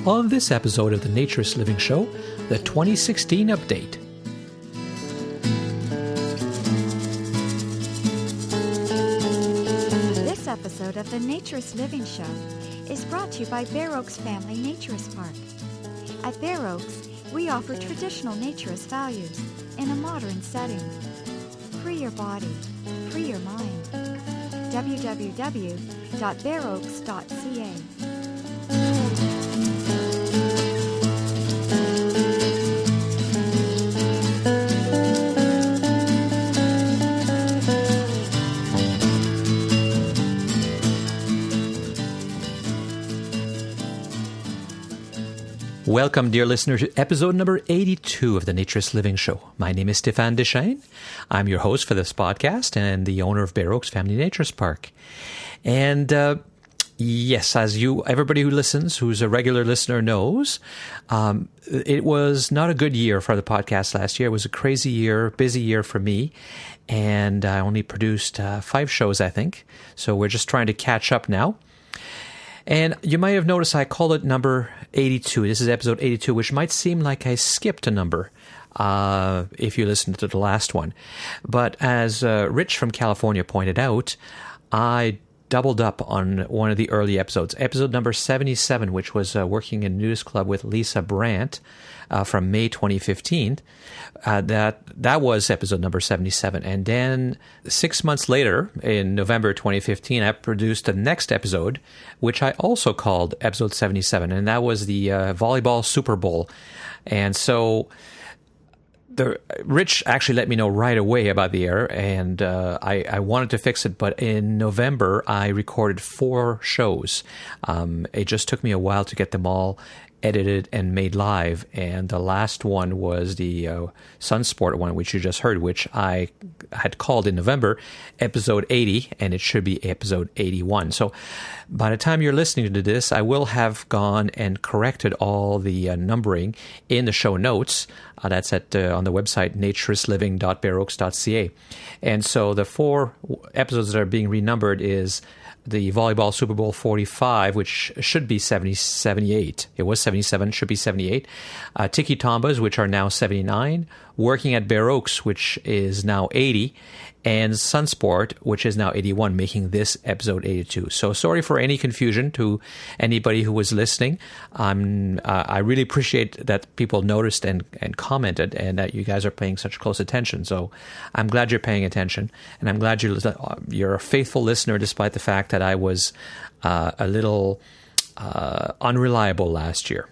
On this episode of the Naturist Living Show, the 2016 update. This episode of the Naturist Living Show is brought to you by Bear Oaks Family Naturist Park. At Bear Oaks, we offer traditional naturist values in a modern setting. Free your body, free your mind. www.bearoaks.ca. Welcome, dear listener, to episode number 82 of the Naturist Living Show. My name is Stéphane. I'm your host for this podcast and the owner of Bear Oaks Family Naturist Park. And yes, as everybody who listens, who's a regular listener knows, it was not a good year for the podcast last year. It was a crazy year, busy year for me. And I only produced 5 shows, I think. So we're just trying to catch up now. And you might have noticed I called it number 82. This is episode 82, which might seem like I skipped a number if you listened to the last one. But as Rich from California pointed out, I doubled up on one of the early episodes. Episode number 77, which was working in Nudist Club with Lisa Brandt from May 2015. That was episode number 77. And then 6 months later, in November 2015, I produced the next episode, which I also called episode 77. And that was the volleyball Super Bowl. And so Rich actually let me know right away about the error, and I wanted to fix it. But in November, I recorded 4 shows. It just took me a while to get them all edited and made live, and the last one was the Sunsport one, which you just heard, which I had called in November episode 80, and it should be episode 81. So by the time you're listening to this, I will have gone and corrected all the numbering in the show notes. That's at on the website naturistliving.bearoaks.ca. And so the 4 episodes that are being renumbered is the Volleyball Super Bowl 45, which should be 78. It was 77, should be 78. Tiki Tombas, which are now 79. Working at Bear Oaks, which is now 80. And Sunsport, which is now 81, making this episode 82. So sorry for any confusion to anybody who was listening. I really appreciate that people noticed and commented, and that you guys are paying such close attention. So I'm glad you're paying attention, and I'm glad you're a faithful listener, despite the fact that I was a little unreliable last year.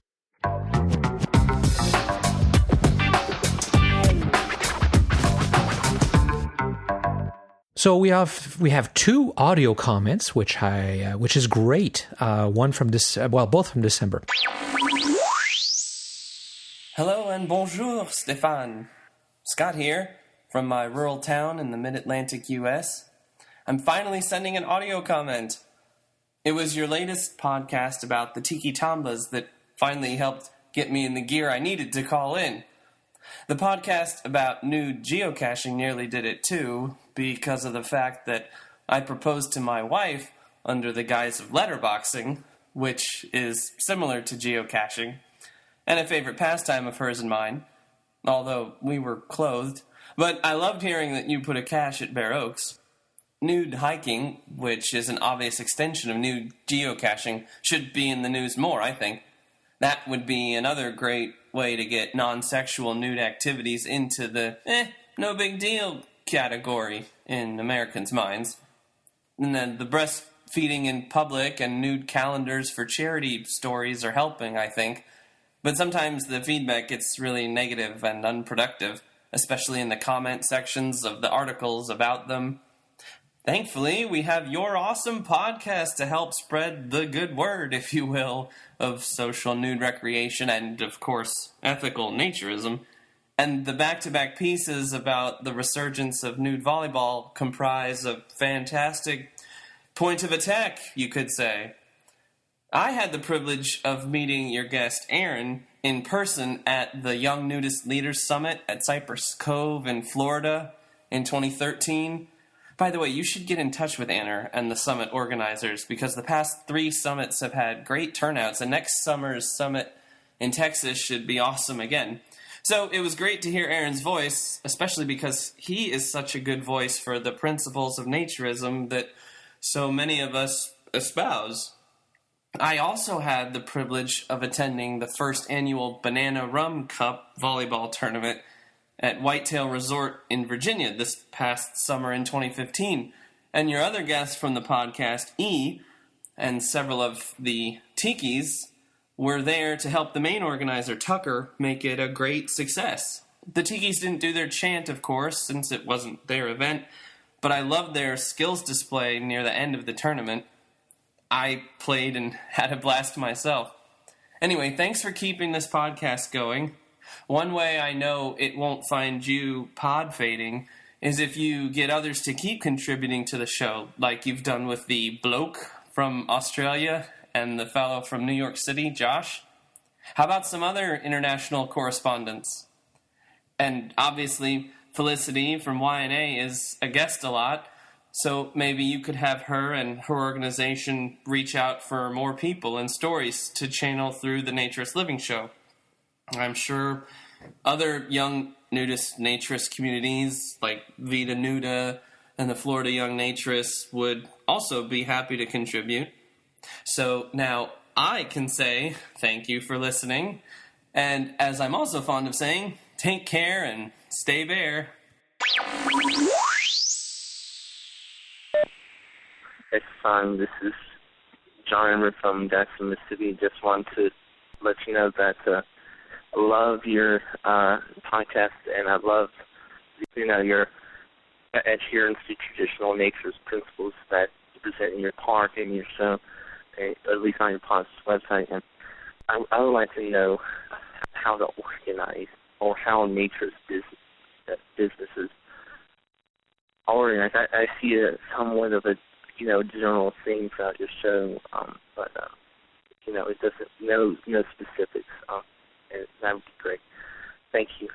So we have 2 audio comments, which is great. One from both from December. Hello and bonjour, Stéphane. Scott here from my rural town in the mid-Atlantic U.S. I'm finally sending an audio comment. It was your latest podcast about the Tiki Tombas that finally helped get me in the gear I needed to call in. The podcast about nude geocaching nearly did it too, because of the fact that I proposed to my wife under the guise of letterboxing, which is similar to geocaching, and a favorite pastime of hers and mine, although we were clothed. But I loved hearing that you put a cache at Bear Oaks. Nude hiking, which is an obvious extension of nude geocaching, should be in the news more, I think. That would be another great way to get non-sexual nude activities into the no big deal category in Americans' minds. And then the breastfeeding in public and nude calendars for charity stories are helping, I think. But sometimes the feedback gets really negative and unproductive, especially in the comment sections of the articles about them. Thankfully, we have your awesome podcast to help spread the good word, if you will, of social nude recreation and, of course, ethical naturism. And the back-to-back pieces about the resurgence of nude volleyball comprise a fantastic point of attack, you could say. I had the privilege of meeting your guest, Aaron, in person at the Young Nudist Leaders Summit at Cypress Cove in Florida in 2013. By the way, you should get in touch with Anna and the summit organizers, because the past 3 summits have had great turnouts, and next summer's summit in Texas should be awesome again. So it was great to hear Aaron's voice, especially because he is such a good voice for the principles of naturism that so many of us espouse. I also had the privilege of attending the first annual Banana Rum Cup volleyball tournament at Whitetail Resort in Virginia this past summer in 2015. And your other guests from the podcast, E, and several of the Tikis, were there to help the main organizer, Tucker, make it a great success. The Tikis didn't do their chant, of course, since it wasn't their event, but I loved their skills display near the end of the tournament. I played and had a blast myself. Anyway, thanks for keeping this podcast going. One way I know it won't find you pod fading is if you get others to keep contributing to the show, like you've done with the bloke from Australia and the fellow from New York City, Josh. How about some other international correspondents? And obviously, Felicity from YNA is a guest a lot, so maybe you could have her and her organization reach out for more people and stories to channel through the Naturist Living Show. I'm sure other young nudist naturist communities like Vita Nuda and the Florida Young Naturists would also be happy to contribute. So now I can say thank you for listening, and as I'm also fond of saying, take care and stay bare. Hey, Stéphane, this is John from Jackson, Mississippi. Just want to let you know that I love your podcast, and I love, your adherence to traditional naturist principles that you present in your park and your show, and at least on your podcast's website. And I would like to know how to organize, or how naturist businesses organize. I see it somewhat of a general theme throughout your show, but it doesn't no specifics, and that would be great. Thank you.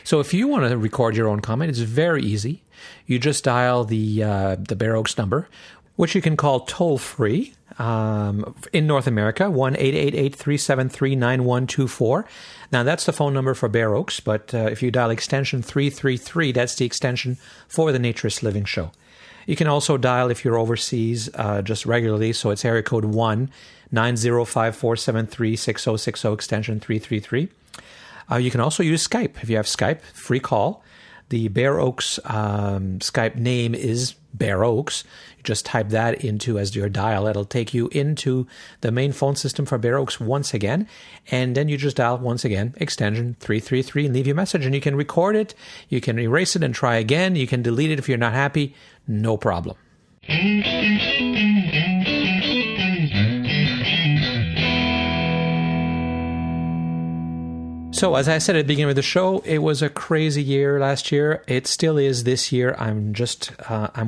So if you want to record your own comment, it's very easy. You just dial the Bear Oaks number, which you can call toll-free in North America, 1-888-373-9124. Now, that's the phone number for Bear Oaks, but if you dial extension 333, that's the extension for the Naturist Living Show. You can also dial, if you're overseas, just regularly, so it's area code 1-905-473-6060, extension 333. You can also use Skype. If you have Skype, free call. The Bear Oaks Skype name is Bear Oaks. You just type that into as your dial. It'll take you into the main phone system for Bear Oaks once again. And then you just dial once again, extension 333, and leave your message. And you can record it. You can erase it and try again. You can delete it if you're not happy. No problem. So, as I said at the beginning of the show, it was a crazy year last year. It still is this year. I'm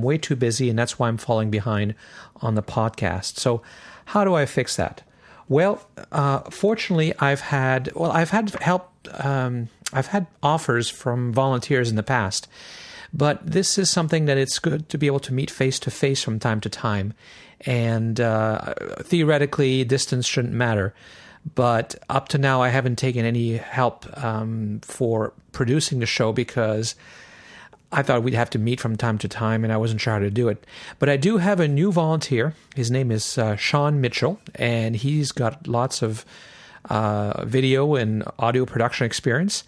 way too busy, and that's why I'm falling behind on the podcast. So, how do I fix that? Well, fortunately, I've had help. I've had offers from volunteers in the past, but this is something that it's good to be able to meet face to face from time to time, and theoretically, distance shouldn't matter. But up to now, I haven't taken any help for producing the show because I thought we'd have to meet from time to time, and I wasn't sure how to do it. But I do have a new volunteer. His name is Sean Mitchell, and he's got lots of video and audio production experience,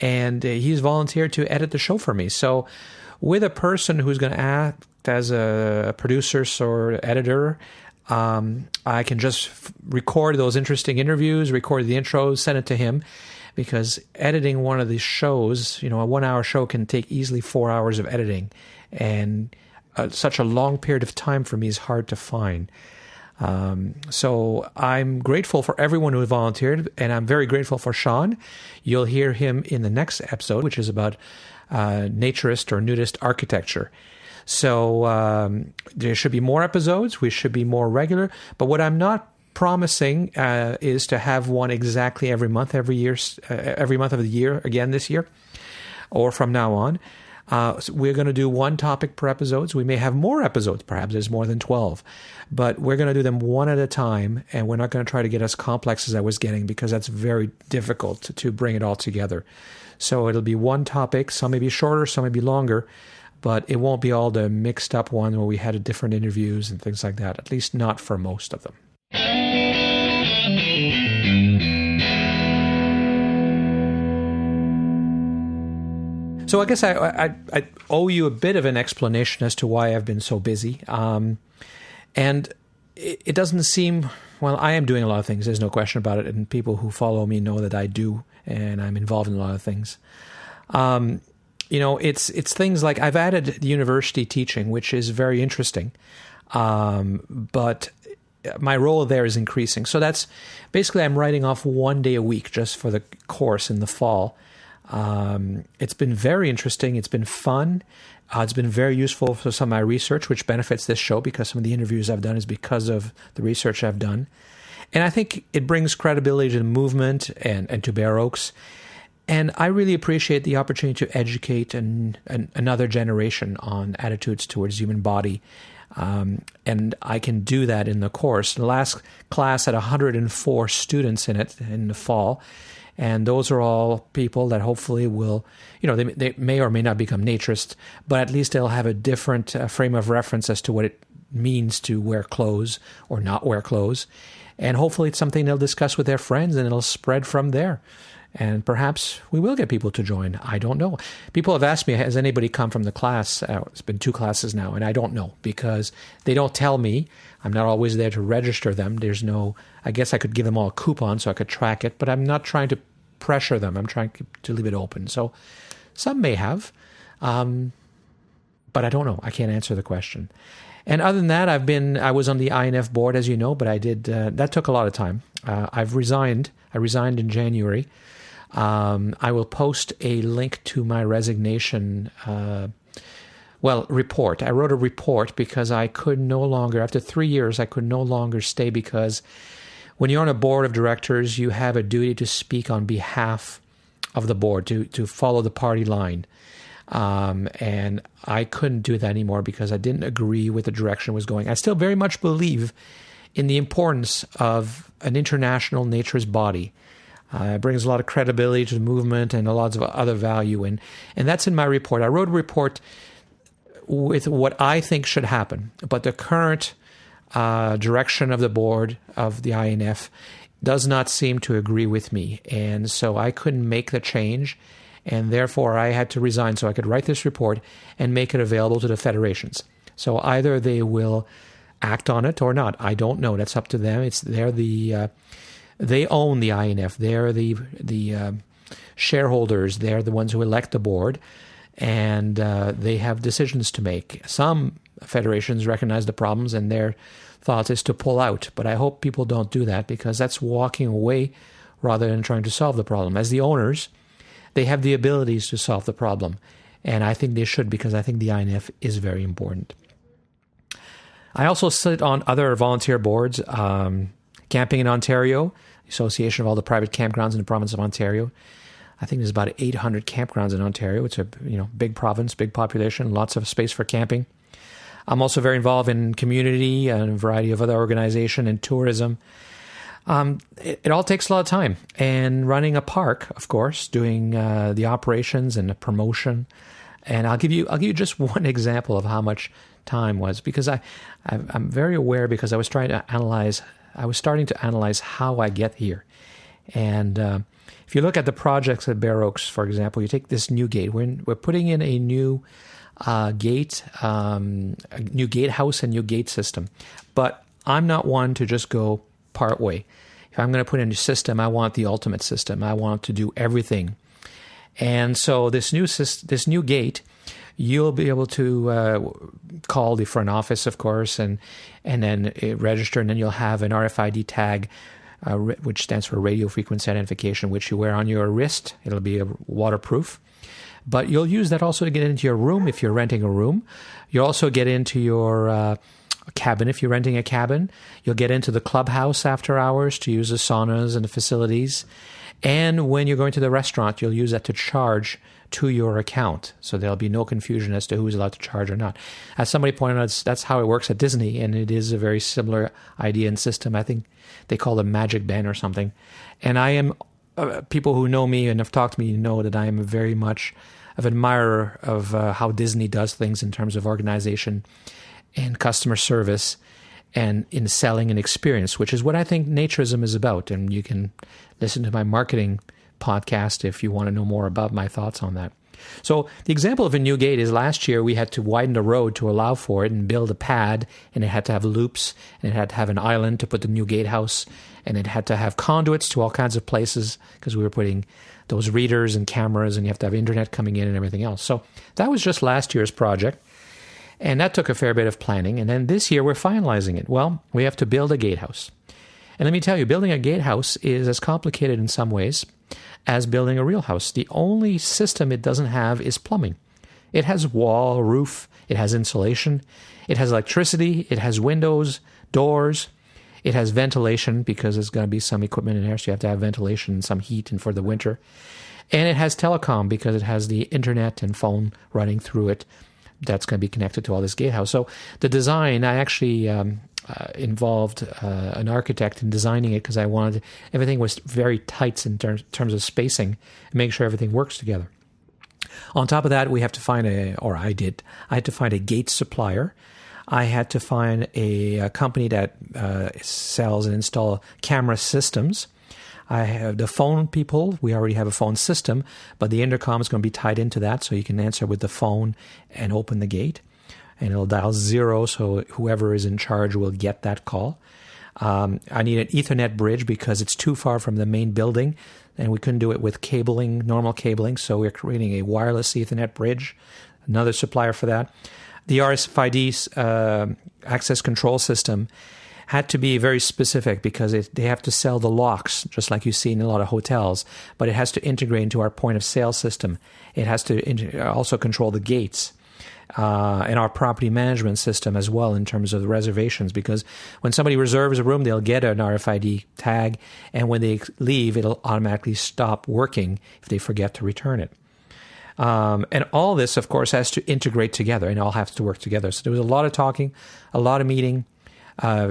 and he's volunteered to edit the show for me. So with a person who's going to act as a producer or editor, I can just record those interesting interviews, record the intros, send it to him, because editing one of these shows, a 1 hour show can take easily 4 hours of editing, and such a long period of time for me is hard to find. So I'm grateful for everyone who volunteered, and I'm very grateful for Sean. You'll hear him in the next episode, which is about naturist or nudist architecture. So there should be more episodes. We should be more regular. But what I'm not promising is to have one exactly every month of the year again this year. or from now on. So we're going to do one topic per episode. So we may have more episodes. Perhaps there's more than 12. But we're going to do them one at a time, and we're not going to try to get as complex as I was getting, because that's very difficult to bring it all together. So it'll be one topic. Some may be shorter, some may be longer, but it won't be all the mixed up one where we had different interviews and things like that, at least not for most of them. So I guess I owe you a bit of an explanation as to why I've been so busy. And it doesn't seem, well, I am doing a lot of things. There's no question about it. And people who follow me know that I do, and I'm involved in a lot of things. It's things like I've added the university teaching, which is very interesting. But my role there is increasing. So that's basically, I'm writing off one day a week just for the course in the fall. It's been very interesting. It's been fun. It's been very useful for some of my research, which benefits this show, because some of the interviews I've done is because of the research I've done. And I think it brings credibility to the movement and to Bear Oaks. And I really appreciate the opportunity to educate another generation on attitudes towards the human body. And I can do that in the course. The last class had 104 students in it in the fall. And those are all people that hopefully will, they may or may not become naturists, but at least they'll have a different frame of reference as to what it means to wear clothes or not wear clothes. And hopefully it's something they'll discuss with their friends, and it'll spread from there. And perhaps we will get people to join. I don't know. People have asked me, has anybody come from the class? It's been 2 classes now, and I don't know, because they don't tell me. I'm not always there to register them. There's no, I guess I could give them all a coupon so I could track it, but I'm not trying to pressure them. I'm trying to leave it open. So some may have, but I don't know. I can't answer the question. And other than that, I was on the INF board, as you know, but I did, that took a lot of time. I've resigned. I resigned in January. I will post a link to my resignation, report. I wrote a report because I could no longer, after 3 years, I could no longer stay, because when you're on a board of directors, you have a duty to speak on behalf of the board, to follow the party line. And I couldn't do that anymore because I didn't agree with the direction it was going. I still very much believe in the importance of an international naturist body. It brings a lot of credibility to the movement and a lot of other value. And that's in my report. I wrote a report with what I think should happen, but the current direction of the board of the INF does not seem to agree with me. And so I couldn't make the change, and therefore I had to resign so I could write this report and make it available to the federations. So either they will act on it or not. I don't know. That's up to them. They own the INF. They're the shareholders. They're the ones who elect the board, and they have decisions to make. Some federations recognize the problems, and their thought is to pull out. But I hope people don't do that, because that's walking away rather than trying to solve the problem. As the owners, they have the abilities to solve the problem, and I think they should, because I think the INF is very important. I also sit on other volunteer boards, Camping in Ontario, Association of all the private campgrounds in the province of Ontario. I think there's about 800 campgrounds in Ontario. It's a big province, big population, lots of space for camping. I'm also very involved in community and a variety of other organizations and tourism. It all takes a lot of time. And running a park, of course, doing the operations and the promotion. And I'll give you just one example of how much time was, because I'm very aware, because I was starting to analyze how I get here. And if you look at the projects at Bear Oaks, for example, you take this new gate. We're putting in a new gate, a new gatehouse and new gate system. But I'm not one to just go part way. If I'm going to put in a system, I want the ultimate system. I want to do everything. And so this new gate, you'll be able to call the front office, of course, and then register, and then you'll have an RFID tag, which stands for radio frequency identification, which you wear on your wrist. It'll be waterproof. But you'll use that also to get into your room if you're renting a room. You'll also get into your cabin if you're renting a cabin. You'll get into the clubhouse after hours to use the saunas and the facilities. And when you're going to the restaurant, you'll use that to charge to your account. So there'll be no confusion as to who's allowed to charge or not. As somebody pointed out, that's how it works at Disney, and it is a very similar idea and system. I think they call it MagicBand or something. And I am, people who know me and have talked to me know that I am very much an admirer of how Disney does things in terms of organization and customer service and in selling an experience, which is what I think naturism is about. And you can listen to my marketing podcast if you want to know more about my thoughts on that. So the example of a new gate is last year we had to widen the road to allow for it and build a pad, and it had to have loops, and it had to have an island to put the new gatehouse, and it had to have conduits to all kinds of places because we were putting those readers and cameras, and you have to have internet coming in and everything else. So that was just last year's project. And that took a fair bit of planning. And then this year, we're finalizing it. Well, we have to build a gatehouse. And let me tell you, building a gatehouse is as complicated in some ways as building a real house. The only system it doesn't have is plumbing. It has wall, roof, it has insulation, it has electricity, it has windows, doors, it has ventilation because there's going to be some equipment in there, so you have to have ventilation and some heat and for the winter. And it has telecom because it has the internet and phone running through it. That's going to be connected to all this gatehouse. So the design, I actually involved an architect in designing it because I wanted everything was very tight in terms of spacing and make sure everything works together. On top of that, we have to find I had to find a gate supplier. I had to find a company that sells and install camera systems. I have the phone people. We already have a phone system, but the intercom is going to be tied into that, so you can answer with the phone and open the gate. And it'll dial 0, so whoever is in charge will get that call. I need an Ethernet bridge because it's too far from the main building, and we couldn't do it with cabling, normal cabling, so we're creating a wireless Ethernet bridge, another supplier for that. The RFID access control system had to be very specific because they have to sell the locks, just like you see in a lot of hotels, but it has to integrate into our point of sale system. It has to also control the gates and our property management system as well in terms of the reservations, because when somebody reserves a room, they'll get an RFID tag, and when they leave, it'll automatically stop working if they forget to return it. And all this, of course, has to integrate together and all have to work together. So there was a lot of talking, a lot of meeting,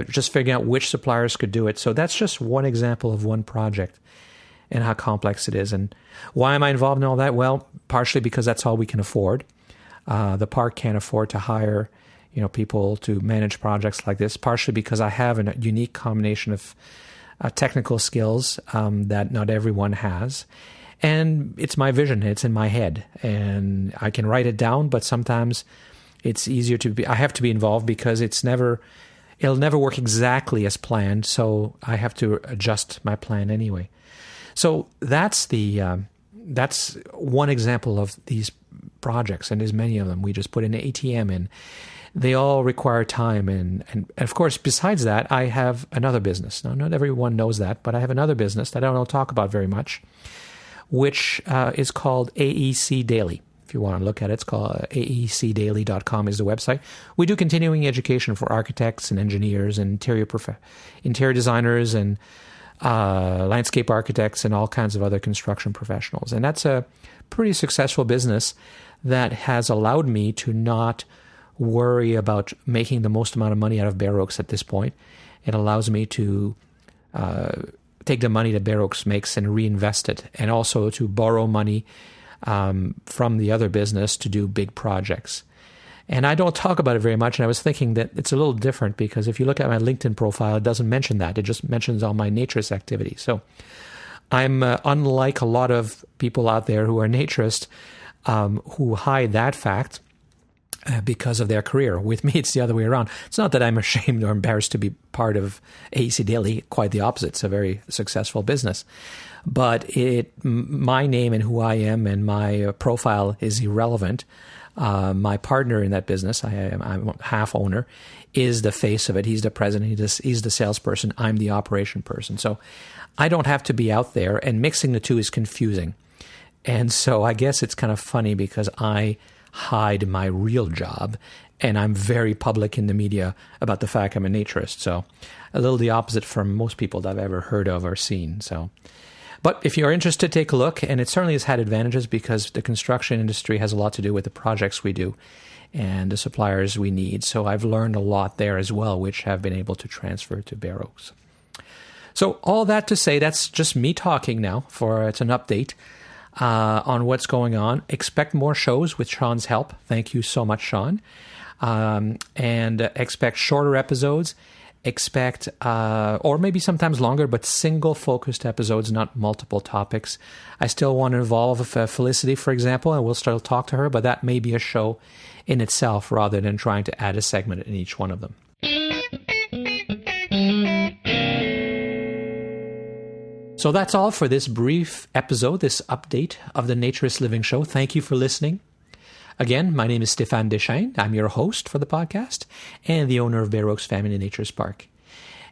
just figuring out which suppliers could do it. So that's just one example of one project and how complex it is. And why am I involved in all that? Well, partially because that's all we can afford. The park can't afford to hire, people to manage projects like this. Partially because I have a unique combination of technical skills that not everyone has. And it's my vision. It's in my head. And I can write it down, but sometimes it's easier I have to be involved because it'll never work exactly as planned, so I have to adjust my plan anyway. So that's one example of these projects, and there's many of them. We just put an ATM in. They all require time, and of course, besides that, I have another business. Now, not everyone knows that, but I have another business that I don't talk about very much, which is called AEC Daily. If you want to look at it, it's called aecdaily.com is the website. We do continuing education for architects and engineers and interior designers and landscape architects and all kinds of other construction professionals. And that's a pretty successful business that has allowed me to not worry about making the most amount of money out of Bare Oaks at this point. It allows me to take the money that Bare Oaks makes and reinvest it, and also to borrow money from the other business to do big projects. And I don't talk about it very much, and I was thinking that it's a little different because if you look at my LinkedIn profile, it doesn't mention that. It just mentions all my naturist activities. So I'm unlike a lot of people out there who are naturist who hide that fact because of their career. With me, it's the other way around. It's not that I'm ashamed or embarrassed to be part of AEC Daily. Quite the opposite. It's a very successful business. But my name and who I am and my profile is irrelevant. My partner in that business, I'm half owner, is the face of it. He's the president. He's the salesperson. I'm the operation person. So I don't have to be out there, and mixing the two is confusing. And so I guess it's kind of funny because I hide my real job, and I'm very public in the media about the fact I'm a naturist. So a little the opposite from most people that I've ever heard of or seen. So, But if you're interested, take a look. And it certainly has had advantages because the construction industry has a lot to do with the projects we do and the suppliers we need. So I've learned a lot there as well, which have been able to transfer to Bare Oaks. So all that to say, that's just me talking now. It's an update on what's going on. Expect more shows with Sean's help. Thank you so much, Sean. And expect shorter episodes. Expect, or maybe sometimes longer, but single-focused episodes, not multiple topics. I still want to involve Felicity, for example, and we'll still talk to her, but that may be a show in itself rather than trying to add a segment in each one of them. So that's all for this brief episode, this update of the Naturist Living Show. Thank you for listening. Again, my name is Stéphane Deschaines. I'm your host for the podcast and the owner of Bare Oaks Family Naturist Park.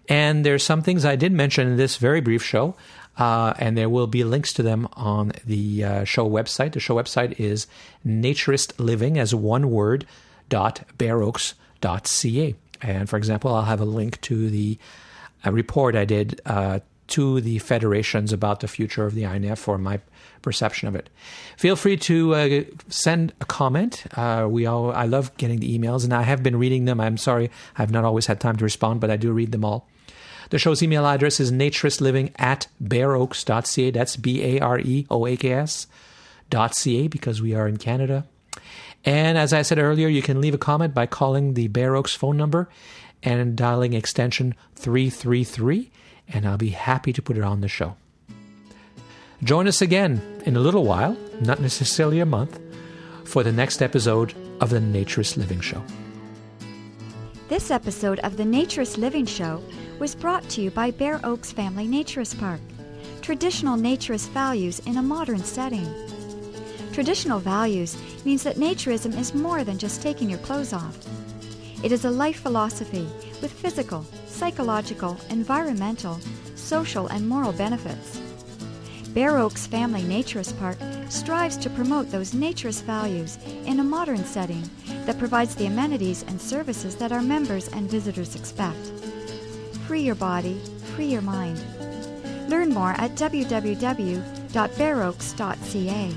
And there's some things I did mention in this very brief show, and there will be links to them on the show website. The show website is Naturist Living, as one word, .bareoaks.ca. And for example, I'll have a link to the report I did to the federations about the future of the INF or my perception of it. Feel free to send a comment. I love getting the emails, and I have been reading them. I'm sorry I've not always had time to respond, but I do read them all. The show's email address is naturistliving@bareoaks.ca. That's BAREOAKS.ca because we are in Canada. And as I said earlier, you can leave a comment by calling the Bare Oaks phone number and dialing extension 333. And I'll be happy to put it on the show. Join us again in a little while, not necessarily a month, for the next episode of the Naturist Living Show. This episode of the Naturist Living Show was brought to you by Bare Oaks Family Naturist Park. Traditional naturist values in a modern setting. Traditional values means that naturism is more than just taking your clothes off. It is a life philosophy with physical, psychological, environmental, social, and moral benefits. Bare Oaks Family Naturist Park strives to promote those naturist values in a modern setting that provides the amenities and services that our members and visitors expect. Free your body, free your mind. Learn more at www.bareoaks.ca.